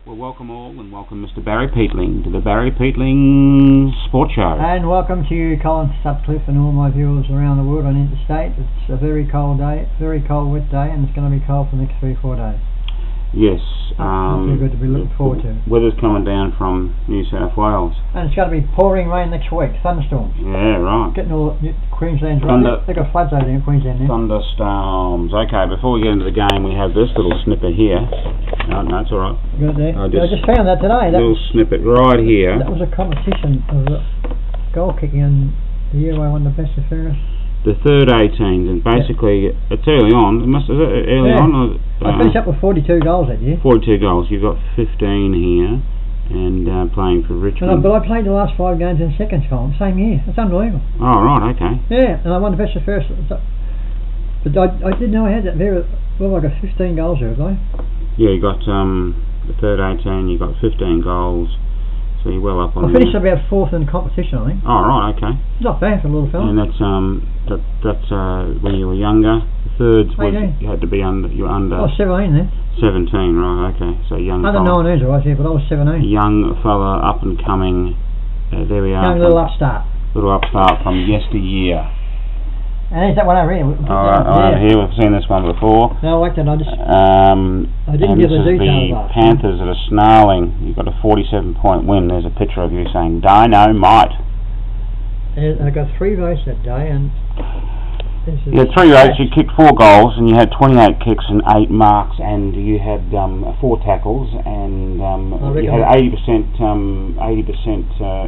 Well, welcome all, and welcome Mr. Barry Peatling to the Barry Peatling Sports Show. And welcome to you, Colin Sutcliffe, and all my viewers around the world and interstate. It's a very cold day, very cold, wet day, and it's going to be cold for the next 3 or 4 days. Yes. Not too good to be looking forward to. Weather's coming down from New South Wales. And it's going to be pouring rain next week, thunderstorms. Yeah, right. Getting all Queensland's right. They've got floods over there in Queensland now. Thunderstorms. Okay, before we get into the game, we have this little snippet here. No, it's all right. You got it there? I just found that today. Little snippet right here. That was a competition of goal kicking in the year I won the best of fairness. The third 18s, and basically it's early on. Is it early on? I finished up with 42 goals that year. 42 goals. You've got 15 here, and playing for Richmond. But I played the last 5 games in second column, same year. It's unbelievable. Oh, right, okay. Yeah, and I won the best of first. But I didn't know I had that very. Well, I got 15 goals there, have I? Yeah, you got the third 18. You got 15 goals. So you're well up on. I finished about 4th in the competition, I think. Oh, right, okay. It's not bad for a little fella. And that's when you were younger. The thirds was you had to be under. You were under. I was 17 then. 17, right? Okay, so young. Under 19s, I was here, but I was 17. Young fella, up and coming. There we are. Young little upstart. Little upstart from yesteryear. And there's that one over here. Over here, we've seen this one before. No, I like that. I didn't give the details. The Panthers that are snarling. You've got a 47-point win. There's a picture of you saying "Dynamite." I got 3 votes that day, and you had 3 votes. You kicked 4 goals, and you had 28 kicks and 8 marks, and you had 4 tackles, and you had 80%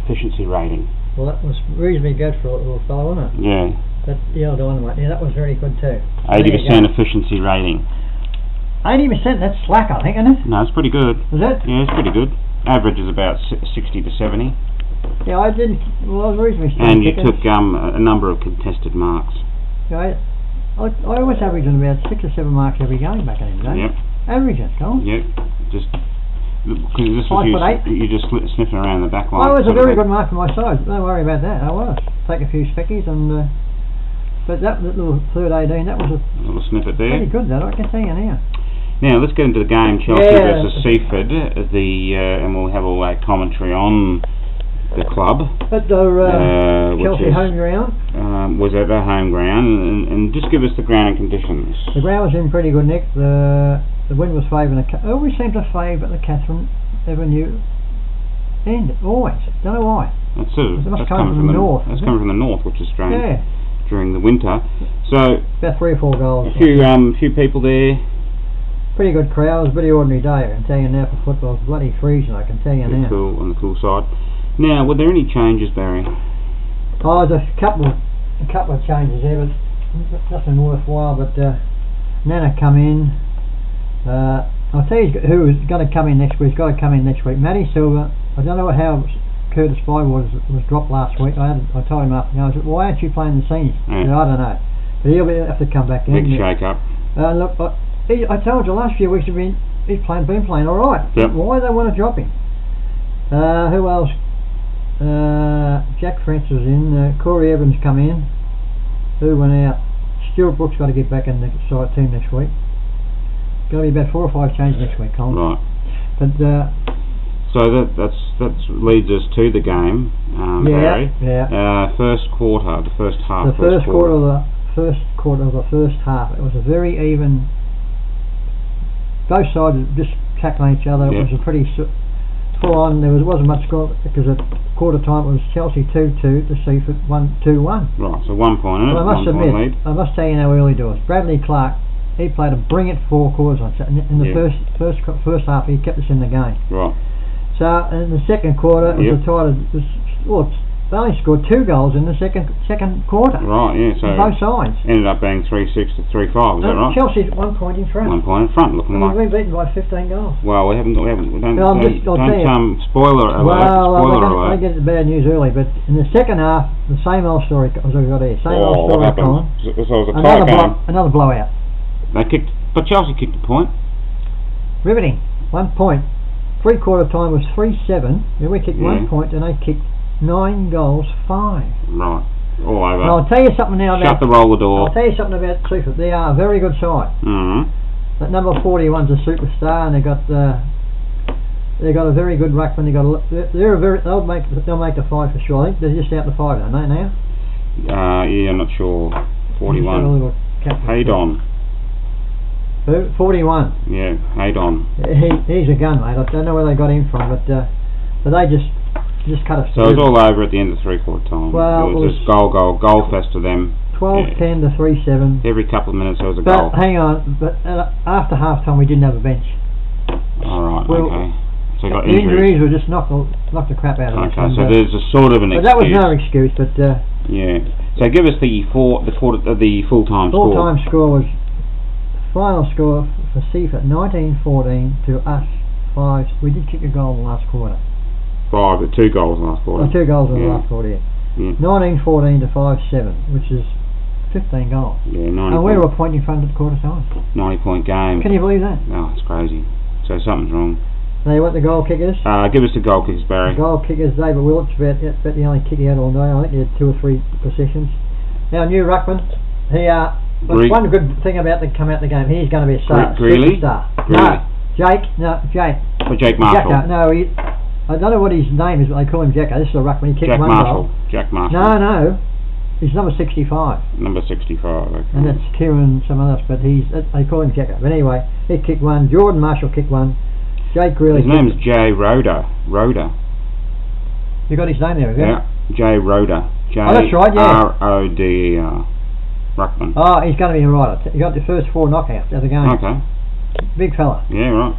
efficiency rating. Well, that was reasonably good for a little fellow, wasn't it? Yeah. That Dynamite, that was very good too. 80% efficiency rating. 80%, that's slack, I think, isn't it? No, it's pretty good. Is it? Yeah, it's pretty good. Average is about 60 to 70. Yeah, I didn't. Well, I was reasonably strong. And you took a number of contested marks. Yeah, I always averaged on about 6 or 7 marks every game back in the day. Yep. Averaging, Colin. Yep. Just because this was you just sniffing around the back line. I was a very good mark for my side. Don't worry about that. I was. Take a few speckies and. But that little third 18, that was a little snippet there. Pretty good, that I can tell you now. Now let's get into the game, Chelsea versus Seaford. And we'll have all that commentary on the club. At the Chelsea home ground. Was at the home ground, and just give us the ground and conditions. The ground was in pretty good nick. The wind was favouring always seemed to favour the Catherine Avenue end, always. Don't know why. That's coming from the north. That's coming from the north, which is strange. Yeah. During the winter, so about 3 or 4 goals. A few people there. Pretty good crowd. It was a pretty ordinary day. I can tell you now for football. It's bloody freezing. I can tell you now. Cool on the cool side. Now, were there any changes, Barry? Oh, there's a couple of changes there, but nothing worthwhile. But Nana come in. I'll tell you who is going to come in next week. He's got to come in next week. Matty Silver. I don't know how Curtis Bywater was dropped last week. I told him after, I said, why aren't you playing the seniors? Yeah. I don't know, but he'll have to come back in. Big shake up. Look, I told you last few weeks been playing all right. Yep. Why do they want to drop him? Who else? Jack French was in. Corey Evans come in. Who went out? Stuart Brooks got to get back in the side team next week. Got to be about 4 or 5 changes next week, Colin. Right. But. So that leads us to the game, Barry. Yeah. First quarter, the first half. The first quarter of the first half. It was a very even. Both sides just tackling each other. It was a pretty full on. There wasn't much score because at quarter time it was Chelsea 2-2 to Seaford 1-2-1. Right. So 1 point in it. I must admit, I must tell you how early it was. Bradley Clark. He played a brilliant 4 quarters on in the first half. He kept us in the game. Right. So in the second quarter, it was a tie. They only scored 2 goals in the second quarter. Right, yeah. So both sides ended up being 3-6 to 3-5. Is that right? Chelsea's 1 point in front. 1 point in front, looking like. We've been beaten by 15 goals. Well, we haven't. Don't spoiler alert. Well, I get the bad news early, but in the second half, the same old story as we got here. Same old story, Colin. So it was a tight game. Another blowout. But Chelsea kicked a point. Riveting. 1 point. 3/4 time was 3-7. Then we kicked 1 point, and they kicked 9 goals, 5. Right, all over. And I'll tell you something now about. Shut the roller door. I'll tell you something about Seaford. They are a very good side. Mm-hmm. That number 41's a superstar, and they got They've got a very good ruckman. They'll make the five for sure. I think they're just out the five, don't they now? Yeah, I'm not sure. 41. Haydon. Who? 41. Yeah, Haydon. He's a gun, mate. I don't know where they got him from, but they just cut us. So it was all over at the end of 3/4 time. Well, it was just goal fest to them. 12-10 to 3-7. Every couple of minutes there was a goal. But hang on, after half time we didn't have a bench. Alright, okay. So you got injuries were just knocked the crap out of us. Okay, so there's a sort of an excuse. But that was no excuse, but yeah. So give us the full-time score. Full-time score was final score for Seaford 19-14 to us 5. We did kick a goal in the last quarter. 2 goals in the last quarter. 2 goals in the last quarter, yeah. 19-14 to 5-7, which is 15 goals. Yeah, 90. And we were a point in front at quarter time. 90-point game. Can you believe that? No, it's crazy. So something's wrong. Now you want the goal kickers? Give us the goal kickers, Barry. The goal kickers, David Willits, about the only kick he had all day. I think he had 2 or 3 possessions. Now, new ruckman, one good thing about the come out the game, he's going to be a star. Greeley? Jake. Or Jake Marshall? Jacko, no, I don't know what his name is, but they call him Jacko. This is a ruckman, he kicked one goal. Jack Marshall. No, he's number 65. Number 65, okay. And that's Kieran someone else, but they call him Jacko. But anyway, he kicked one, Jordan Marshall kicked one, Jake Greeley. His name's Jay Roder. You got his name there, have you? Yeah, Jay Roder. Oh, that's right, yeah. R-O-D-E-R. Ruckman. Oh, he's going to be right. He got the first 4 knockouts of the game. Okay. Big fella. Yeah, right.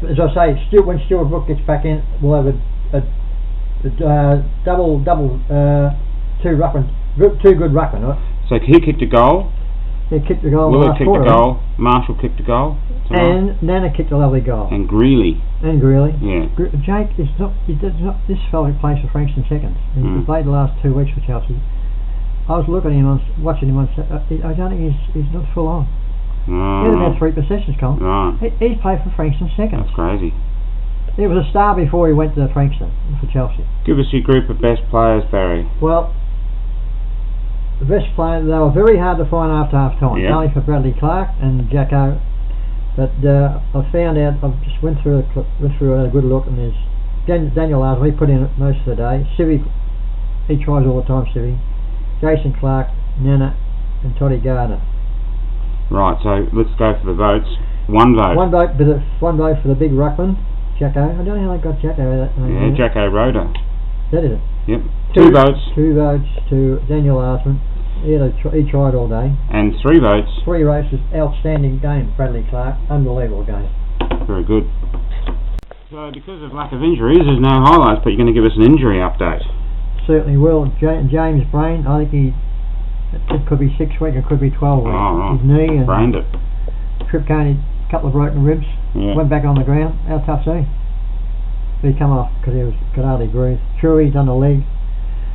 As I say, when Stuart Brook gets back in, we'll have a double 2 ruckman, 2 good ruckman, right? So he kicked a goal. He kicked the goal. Willett kicked a goal. Marshall kicked a goal. And Nana kicked a lovely goal. And Greeley. Yeah. Jake is not. This fella plays for Frankston seconds. He played the last 2 weeks for Chelsea. I was looking at him, watching him on. I don't think he's not full on. He had about 3 possessions, Colin. Right. He played for Frankston seconds. That's crazy. He was a star before he went to Frankston for Chelsea. Give us your group of best players, Barry. Well, the best players, they were very hard to find after half time. Yeah. Only for Bradley Clark and Jacko. But I found out, I just went through a good look, and there's Daniel Larson, he put in most of the day. Civi, he tries all the time, Civi. Jason Clark, Nana, and Toddy Gardner. Right, so let's go for the votes. One vote. One vote for the big ruckman, Jacko. I don't know how they got Jacko. Yeah, Jacko Roder. That is it. Yep. 2 votes. 2 votes to Daniel Larson. He tried all day. And 3 votes. 3 races. Outstanding game, Bradley Clark. Unbelievable game. Very good. So because of lack of injuries, there's no highlights, but you're going to give us an injury update. Certainly will. James Brain, I think it could be 6 weeks, it could be 12 weeks. Oh, right. His knee and brained it. Trip Coney, a couple of broken ribs. Yeah. Went back on the ground. How tough is he? He come off because he could hardly breathe. Chewy's done the leg.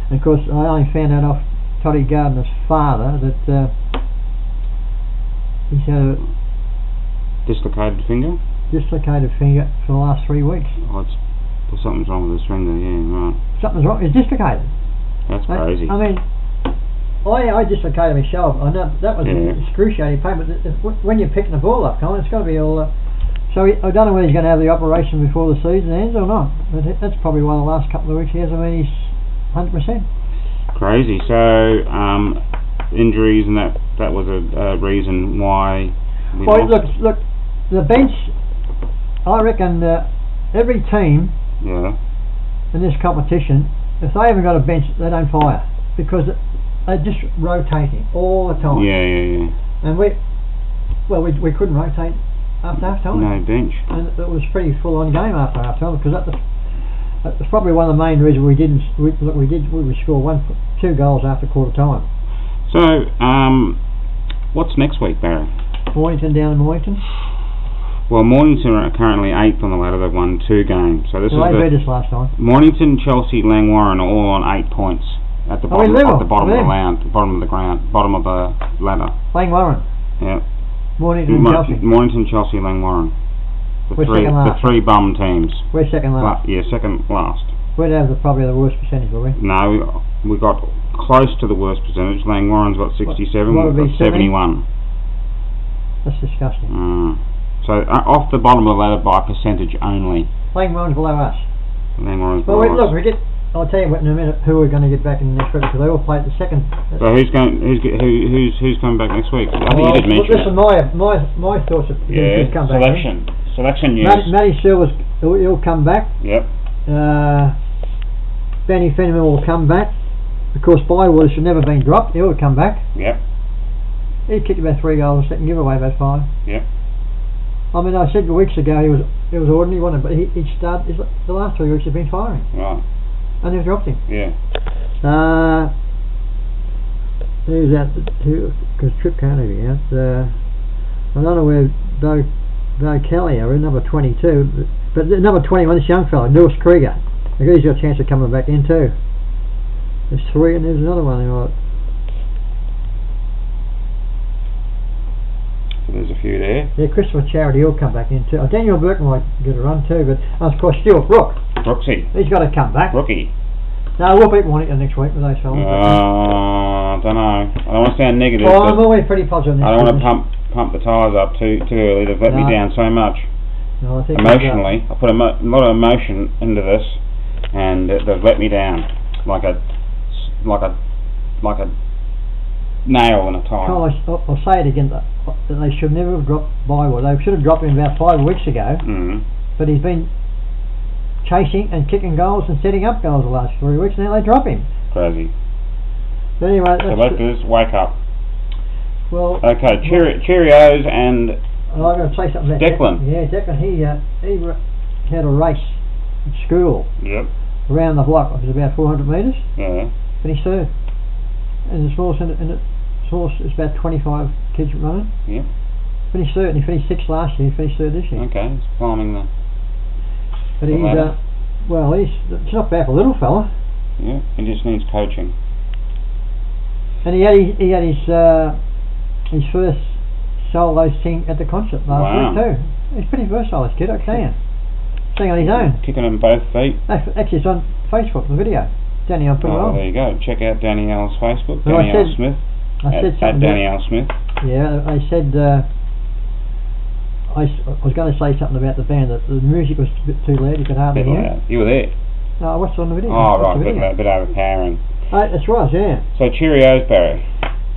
And of course, I only found out off Toddy Gardner's father that he's had a dislocated finger for the last 3 weeks. Oh, something's wrong with his finger, yeah, right. Something's wrong, it's dislocated. That's crazy. I mean, I dislocated my shoulder. I know that was excruciating pain, but when you're picking the ball up, Colin, it's got to be all... So I don't know whether he's going to have the operation before the season ends or not, but that's probably one of the last couple of weeks he has. I mean, he's 100%. Crazy. So, injuries, and that was a reason why we lost. Look, the bench, I reckon every team in this competition, if they haven't got a bench, they don't fire, because they're just rotating all the time. Yeah. And we couldn't rotate after half time. No bench. And it was pretty full on game after half time, because that's probably one of the main reasons we scored 2 goals after quarter time. So, what's next week, Barry? Mornington down in Mornington. Well, Mornington are currently 8th on the ladder. They've won 2 games. So they beat us last time. Mornington, Chelsea, Langwarrin are all on 8 points at the bottom of the ladder. Langwarrin. Yeah. Mornington, Chelsea. Mornington, Chelsea, Langwarrin. The 3 bum teams. We're second last. Second last. We'd have probably the worst percentage, will we? No, we got close to the worst percentage. Langwarrin's got 67. We've got 71. That's disgusting. So off the bottom of the ladder by percentage only. Langmore's below us. Langmore's well, below us. Look, I'll tell you what in a minute who we're going to get back in the next week because they all play at the second. So who's coming back next week? I think you did mention. Listen, my thoughts are who's come back. Selection news. Matty Silver's he'll come back. Yep. Benny Fenneman will come back. Of course, Bywater should never been dropped. He'll come back. Yep. He kicked about 3 goals a second, give away about 5. Yep. I mean, I said weeks ago he was ordinary, wasn't he? But he started the last 3 weeks he's been firing. Right. And they've dropped him. Yeah. Who's out? Because Tripp can't be out. I don't know where Bo Kelly are in number 22, but number 21, this young fellow, Lewis Krieger. I guess he's got a chance of coming back in too. There's 3 and there's another one. So there's a few there. Yeah, Christopher Charity will come back in too. Daniel Burke might get a run too, but of course Stuart Brook. Brooksy. He's got to come back. Brookie. No, we'll beat Warrington next week with those fellas. I don't know. I don't want to sound negative. Oh, I'm always pretty positive. I don't want to pump the tyres up too early. They've let me down so much. No, I think emotionally, I put a lot of emotion into this, and they've let me down like a nail in a tyre. I'll say it again. That they should never have dropped Bywater. They should have dropped him about 5 weeks ago. But he's been chasing and kicking goals and setting up goals the last 3 weeks, and now they drop him. Crazy. But anyway, selectors, wake up. Well, okay, Cheerios and I'm going to say something about Declan. Yeah, Declan. He had a race at school. Yep. Around the block. It was about 400 metres. Yeah. Finished third. And the smallest it's about 25 kids running. Yep. Finished third, and he finished 6th last year. He finished third this year. Okay, he's climbing the. But he's it's not bad for a little fella. Yeah, he just needs coaching. And he had his first solo sing at the concert last week too. He's pretty versatile, this kid, I tell you. Sing on his own. Kicking on both feet. Actually, it's on Facebook, the video. Danny, I'll put it on. There you go. Check out Danny L's Facebook. Well, Danny L. Smith. I said at Danny L. Smith. Yeah, I said. I was going to say something about the band, that the music was a bit too loud, you could hardly hear. You were there. No, I watched it on the video. Oh, right, a bit overpowering. That's right, yeah. So Cheerios, Barry.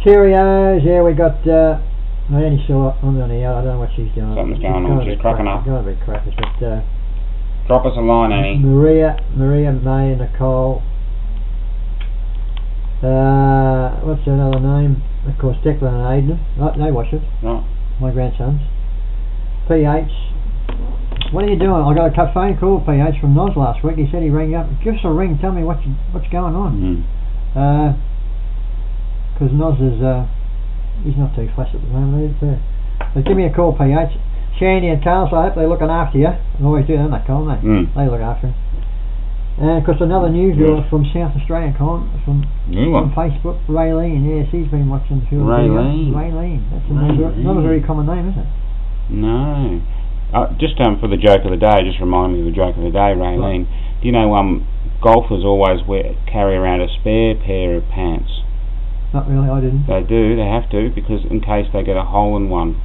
Cheerios, yeah, we got, I only saw on the air, I don't know what she's doing. Something's going on, she's cracking up. She's got to be crackers, but... drop us a line, Annie. Maria, May, Nicole. What's another name? Of course, Declan and Aiden. They watch it. Right. My grandsons. PH. What are you doing? I got a phone call, PH, from Noz last week. He said he rang up. Give us a ring. Tell me what's going on. Because Noz is he's not too fussed at the moment. But give me a call, PH. Shandy and Carl, so I hope they're looking after you. They always do, don't they, Colin? They look after him. And of course another new viewer from South Australia, Colin, from Facebook, Raylene. Yes, he's been watching the film. Raylene. That's not a very common name, is it? No. Just for the joke of the day, just remind me of the joke of the day, Raylene. Do you know golfers always carry around a spare pair of pants? Not really, I didn't. They do, they have to, because in case they get a hole in one.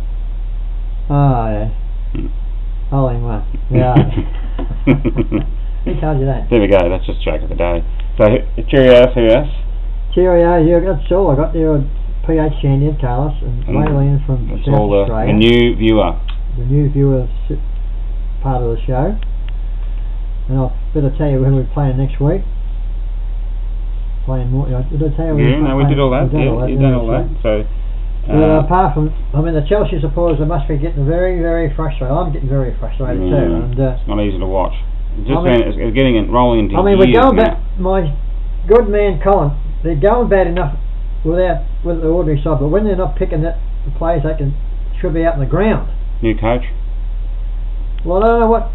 Oh, yeah. Hole in one. Yeah. Who told you that? There we go, that's just a joke of the day. So, Cheerios, who else? Cheerios, yeah, that's all. I got there PH Shandy and Carlos and Raylene from South Australia. The new viewer. The new viewer part of the show. And I'll better tell you who we're playing next week. Playing more. Did I tell you? Yeah, no, we did all that. You've done all that. So, apart from, the Chelsea supporters, they must be getting very, very frustrated. I'm getting very frustrated too. And it's not easy to watch. It's getting it rolling into we're going back. My good man Colin, they're going bad enough with the ordinary side, but when they're not picking the players, should be out in the ground. New coach? Well, I don't know what.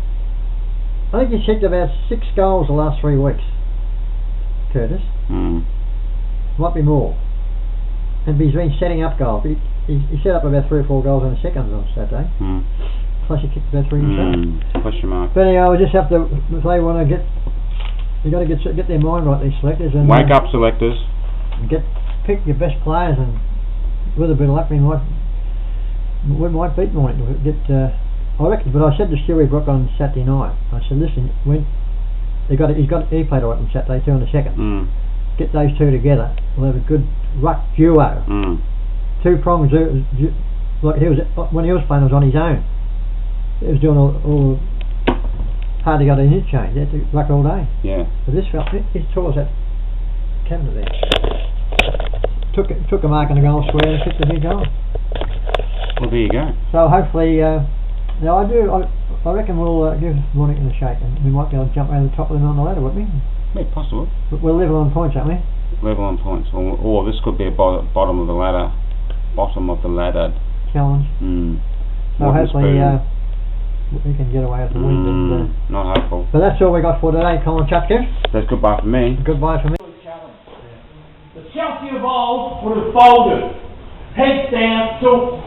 I think he's kicked about 6 goals the last 3 weeks, Curtis. Might be more. And he's been setting up goals. He set up about 3 or 4 goals in the seconds on Saturday. Plus he kicked about 3 himself. Question mark. But anyway, we just have to. If they want to you got to get their mind right, these selectors. And wake up, selectors. Pick your best players, and with a bit of luck, we might beat Morning. I reckon, but I said to Stewie Brook on Saturday night, I said, listen, when he played all right on Saturday too on the second. Get those two together, we'll have a good ruck duo. Two prongs, like when he was playing, was on his own. He was doing all hardly got an interchange. He had to ruck all day. Yeah. But this fella, his tours that cabinet there. Took a mark on the goal square and kicked the big goal. Well, there you go. So hopefully, now I reckon we'll give Morning a shake, and we might be able to jump around the top of them on the ladder, wouldn't we? Yeah, possible. But we're level on points, aren't we? Level on points, or this could be a bottom of the ladder challenge. So hopefully we can get away with the win. Not hopeful. But that's all we got for today, Colin Chutkin. That's goodbye for me. Goodbye for me. The Chelsea of old would have folded, heads down, took,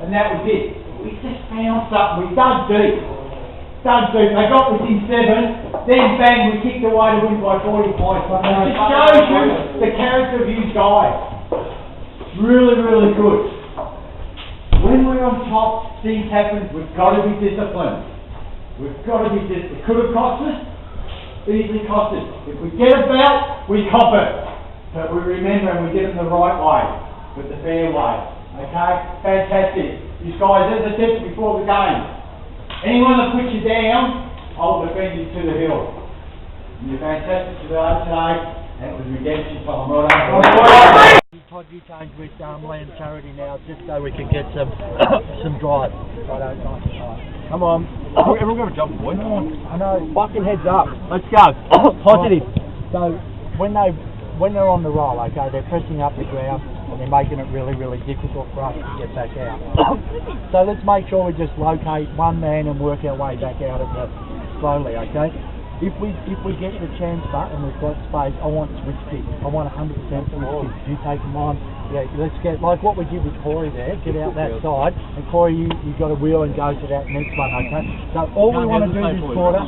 and that was it. We just found something. We dug deep. They got within 7, then bang, we kicked away to win by 40 points. It just shows you the character of you guys. Really, really good. When we're on top, things happen. We've got to be disciplined. It could have cost us. Easily cost us. If we get a belt, we cop it. But we remember and we get it the right way, with the fair way. Okay? Fantastic. These guys, as I said before the game, anyone that puts you down, I'll defend you to the hill. And you're fantastic today, and it was redemption time. Right on. Todd, you change with Land Charity now, just so we can get some some drive. Come on, everyone got a jump, boy. Come on. I know. Fucking heads up. Let's go. Positive. So when they're on the roll, okay, they're pressing up the ground and they're making it really, really difficult for us to get back out. So let's make sure we just locate one man and work our way back out of it slowly, okay? If we get the chance back and we've got space, I want switch kick. I want 100% switch kick. You take them on. Yeah, let's get like what we did with Corey there. Get out that side, and Corey, you got to wheel and go to that next one. Okay. So all we want to do this quarter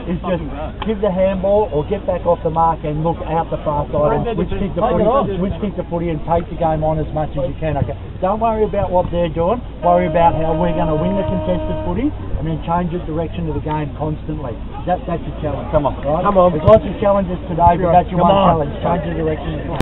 is just give the handball or get back off the mark and look out the far side and switch kick the footy and take the game on as much as you can. Okay. Don't worry about what they're doing. Worry about how we're going to win the contested footy and then change the direction of the game constantly. That's your challenge. Come on. Right? Come on. There's lots of challenges today, but that's your one challenge. Change the direction.